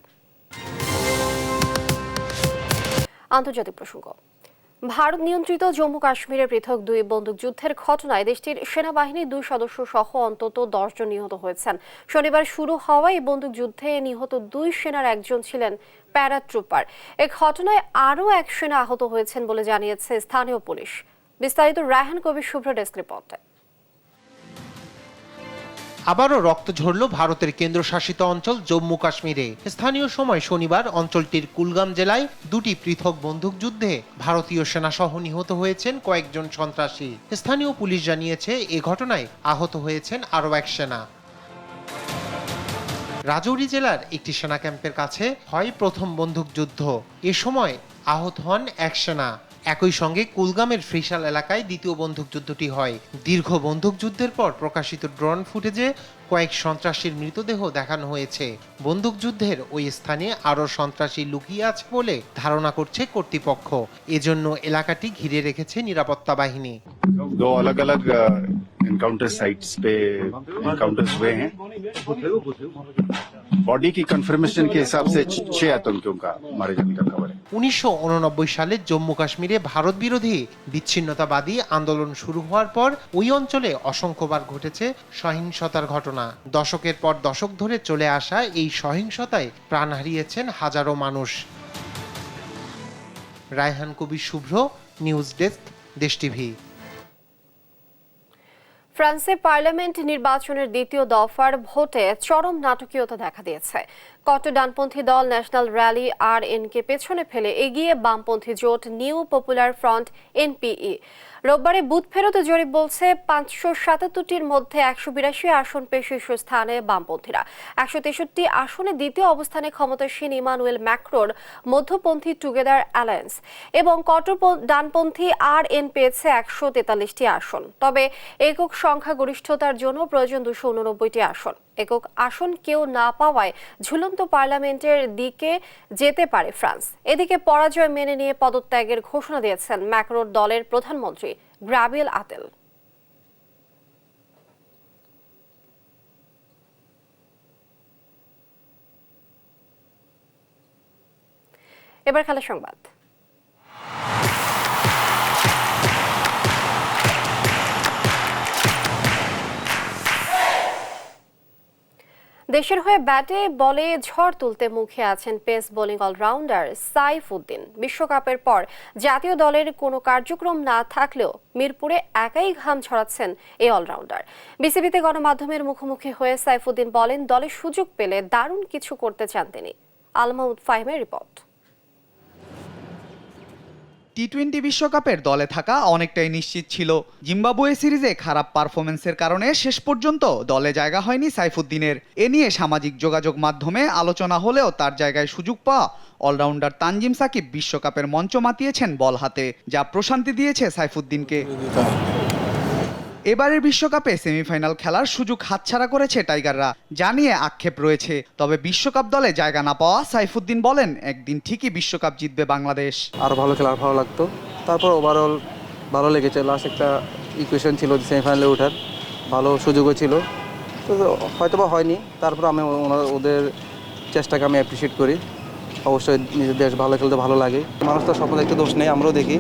S1: আন্তর্জাতিক প্রসঙ্গ। ভারত নিয়ন্ত্রিত জম্মু কাশ্মীরে পৃথক দুই বন্দুকযুদ্ধের ঘটনায় দেশটির সেনাবাহিনীর 2 সদস্য সহ অন্তত 10 জন নিহত হয়েছেন। শনিবার শুরু হওয়া এই বন্দুকযুদ্ধে নিহত 2 সেনার একজন ছিলেন প্যারাট্রুপার। এই ঘটনায় আরও 1 সেনা আহত হয়েছেন বলে জানিয়েছে স্থানীয় পুলিশ। বিস্তারিত রায়হান কবির শুভ্র ডেস্ক রিপোর্টে।
S6: আবারও রক্ত ঝরল ভারতের কেন্দ্রশাসিত অঞ্চল জম্মু কাশ্মীরে। স্থানীয় সময় শনিবার অঞ্চলটির কুলগাম জেলায় 2টি পৃথক বন্দুকযুদ্ধে ভারতীয় সেনাসহ নিহত হয়েছেন কয়েকজন সন্ত্রাসী। স্থানীয় পুলিশ জানিয়েছে এ ঘটনায় আহত হয়েছেন আরও 1 সেনা। রাজৌরি জেলার একটি সেনা ক্যাম্পের কাছে হয় প্রথম বন্দুকযুদ্ধ। এ সময় আহত হন 1 সেনা। একই সঙ্গে কুলগামের ফ্রিশাল এলাকায় দ্বিতীয় বন্দুকযুদ্ধটি হয়। দীর্ঘ বন্দুকযুদ্ধের পর প্রকাশিত ড্রোন ফুটেজে কয়েক সন্ত্রাসীর মৃতদেহ দেখানো হয়েছে। বন্দুকযুদ্ধের ওই স্থানে আরও সন্ত্রাসী লুকিয়ে আছে বলে ধারণা করছে কর্তৃপক্ষ। এজন্য এলাকাটি ঘিরে রেখেছে নিরাপত্তা বাহিনী।
S18: दो अलग अलग एनकाउंटर साइट्स पे एनकाउंटर्स हुए हैं। बॉडी की कंफर्मेशन के हिसाब से 6 आतंकियों का मारे जाने का खबर है।
S6: 1989 साले जम्मू काश्मीरे भारत बिरोधी বিচ্ছিন্নতাবাদী আন্দোলন শুরু হওয়ার পর ওই অঞ্চলে অসংখ্যবার ঘটেছে সহিংসতার ঘটনা। দশকের পর দশক ধরে চলে আসা এই সহিংসতায় প্রাণ হারিয়েছেন হাজারো মানুষ। রায়হান কবির শুভ্র, নিউজ ডেস্ক, দেশ টিভি।
S1: ফ্রান্সে পার্লামেন্ট নির্বাচনের দ্বিতীয় দফার ভোটে চরম নাটকীয়তা দেখা দিয়েছে। কট্টর ডানপন্থী দল ন্যাশনাল র্যালি আরএনকে পেছনে ফেলে এগিয়ে বামপন্থী জোট নিউ পপুলার ফ্রন্ট এনপিই। রোববারে বুথ ফেরত জরিপ বলছে 577টির মধ্যে 182 আসন পেয়ে শীর্ষস্থানে বামপন্থীরা। 163 আসনে দ্বিতীয় অবস্থানে ক্ষমতাসীন ইমানুয়েল ম্যাক্রোর মধ্যপন্থী টুগেদার অ্যালায়েন্স এবং কট্টর ডানপন্থী আরএন পেয়েছে 143টি আসন। তবে একক সংখ্যাগরিষ্ঠতার জন্য প্রয়োজন 289টি আসন। একক আসন কেউ না পাওয়ায় ঝুলন্ত পার্লামেন্টের দিকে যেতে পারে ফ্রান্স। এদিকে পরাজয় মেনে নিয়ে পদত্যাগের ঘোষণা দিয়েছেন ম্যাক্রোর দলের প্রধানমন্ত্রী গ্রাবিয়েল আতেল। এবার খেলা সংবাদ। দেশের হয়ে ব্যাটে বলে ঝড় তুলতে মুখে আছেন পেস বোলিং অলরাউন্ডার সাইফুদ্দিন। বিশ্বকাপের পর জাতীয় দলের কোনো কার্যক্রম না থাকলেও মিরপুরে একাই ঘাম ছড়াচ্ছেন এই অলরাউন্ডার। বিসিবিতে গণমাধ্যমের মুখোমুখি হয়ে সাইফুদ্দিন বলেন, দলে সুযোগ পেলে দারুণ কিছু করতে চান তিনি। আলমাউদ ফাহিমের রিপোর্ট।
S2: টি-20 বিশ্বকাপের দলে থাকা অনেকটাই নিশ্চিত ছিল। জিম্বাবুয়ে সিরিজে খারাপ পারফরমেন্সের কারণে শেষ পর্যন্ত দলে জায়গা হয়নি সাইফুদ্দিনের। এ নিয়ে সামাজিক যোগাযোগ মাধ্যমে আলোচনা হলেও তার জায়গায় সুযোগ পাওয়া অলরাউন্ডার তানজিম সাকিব বিশ্বকাপের মঞ্চ মাতিয়েছেন বল হাতে, যা প্রশান্তি দিয়েছে সাইফুদ্দিনকে। এবারের বিশ্বকাপে সেমিফাইনাল খেলার সুযোগ হাতছাড়া করেছে টাইগাররা, জানিয়ে আক্ষেপ রয়েছে। তবে বিশ্বকাপ দলে জায়গা না পাওয়া সাইফুদ্দিন বলেন, একদিন ঠিকই বিশ্বকাপ জিতবে বাংলাদেশ।
S3: আরও ভালো খেলা, ভালো লাগতো। তারপর ওভারঅল ভালো লেগেছে। লাস্ট একটা ইকুয়েশন ছিল সেমিফাইনালে ওঠার, ভালো সুযোগও ছিল, তো হয়তো বা হয়নি। তারপর আমি ওদের চেষ্টাকে আমি অ্যাপ্রিসিয়েট করি। অবশ্যই নিজের দেশ ভালো খেলতে ভালো লাগে। মানুষ তো স্বপ্ন দেখতে দোষ নেই, আমরাও দেখি।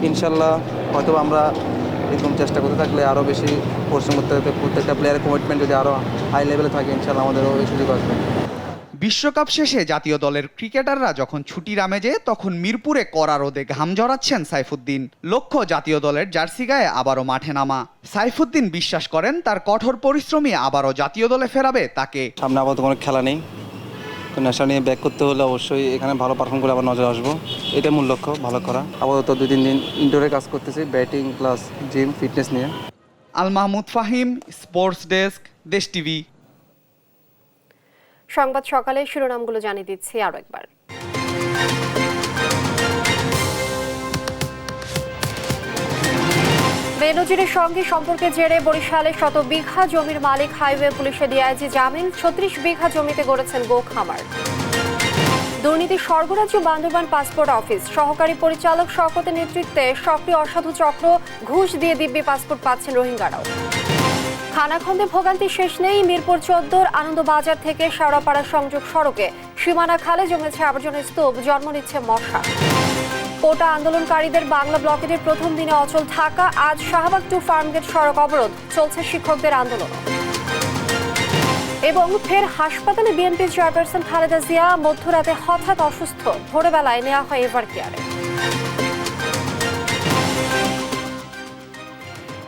S3: ইনশাল্লাহ হয়তো আমরা এরকম চেষ্টা করতে থাকলে আরও বেশি পরিশ্রম করতে থাকতে প্রত্যেকটা প্লেয়ারের কমিটমেন্ট যদি আরও হাই লেভেলে থাকে, ইনশাল্লাহ আমাদেরও এই সুযোগ আসবে।
S2: বিশ্বকাপ শেষে জাতীয় দলের ক্রিকেটাররা যখন ছুটির আমেজে, তখন মিরপুরে কড়া রোদে ঘাম ঝরাচ্ছেন সাইফুদ্দিন। লক্ষ্য জাতীয় দলের জার্সি গায়ে আবারও মাঠে নামা। সাইফুদ্দিন বিশ্বাস করেন তার কঠোর পরিশ্রমই আবারও জাতীয় দলে ফেরাবে তাকে।
S3: সামনে আপাতত কোনো খেলা নেই, তো নেশা নিয়ে ব্যাক করতে হলে অবশ্যই এখানে ভালো পারফর্ম করে আবার নজর আসবো। এটা মূল লক্ষ্য, ভালো করা। আপাতত 2-3 দিন ইনডোরে কাজ করতেছি, ব্যাটিং প্লাস জিম ফিটনেস নিয়ে।
S2: আল মাহমুদ ফাহিম, স্পোর্টস ডেস্ক, দেশ টিভি।
S1: সংবাদ সকালে শিরোনামগুলো জানিয়ে দিচ্ছি আরো একবার। বেনজিরের সঙ্গে সম্পর্কের জেরে বরিশালে 100 বিঘা জমির মালিক হাইওয়ে পুলিশে ডিআইজি জামিল। 36 বিঘা জমিতে গড়েছেন গো খামার। দুর্নীতি স্বর্গরাজ্য বান্দরবান পাসপোর্ট অফিস। সহকারী পরিচালক শওকতের নেতৃত্বে সক্রিয় অসাধু চক্র, ঘুষ দিয়ে দিব্যি পাসপোর্ট পাচ্ছেন রোহিঙ্গারাও। খানাখন্দে ভোগান্তি শেষ নেই। মিরপুর 14 আনন্দবাজার থেকে শেওড়াপাড়া সংযোগ সড়কে সীমানা খালে জমেছে আবর্জনা স্তূপ, জন্ম নিচ্ছে মশা। কোটা আন্দোলনকারীদের বাংলা ব্লকেটের প্রথম দিনে অচল ঢাকা, আজ শাহবাগ টু ফার্মগেট সড়ক অবরোধ, চলছে শিক্ষকদের আন্দোলন। এবং ফের হাসপাতালে বিএনপি চেয়ারপারসন খালেদা জিয়া, মধ্যরাতে হঠাৎ অসুস্থ, ভোরবেলায় নেওয়া হয় এভার কেয়ারে।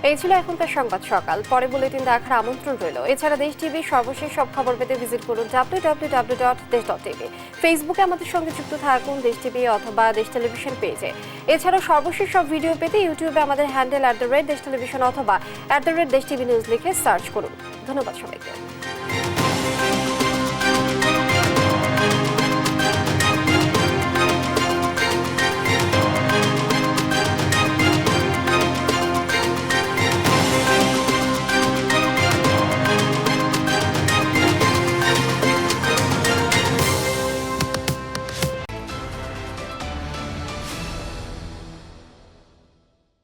S1: এই ছিল এখনকার সংবাদ সকাল, পরে বুলেটিন দেখার আমন্ত্রণ রইল। এছাড়া দেশ টিভি সর্বশেষ সব খবর পেতে ভিজিট করুন www.desh.tv। ফেসবুকে আমাদের সঙ্গে যুক্ত থাকুন দেশ টিভি অথবা দেশ টেলিভিশন পেজে। এছাড়াও সর্বশেষ সব ভিডিও পেতে ইউটিউবে আমাদের হ্যান্ডেল @দেশ টেলিভিশন অথবা @দেশ টিভি নিউজ লিখে সার্চ করুন। ধন্যবাদ সবাইকে।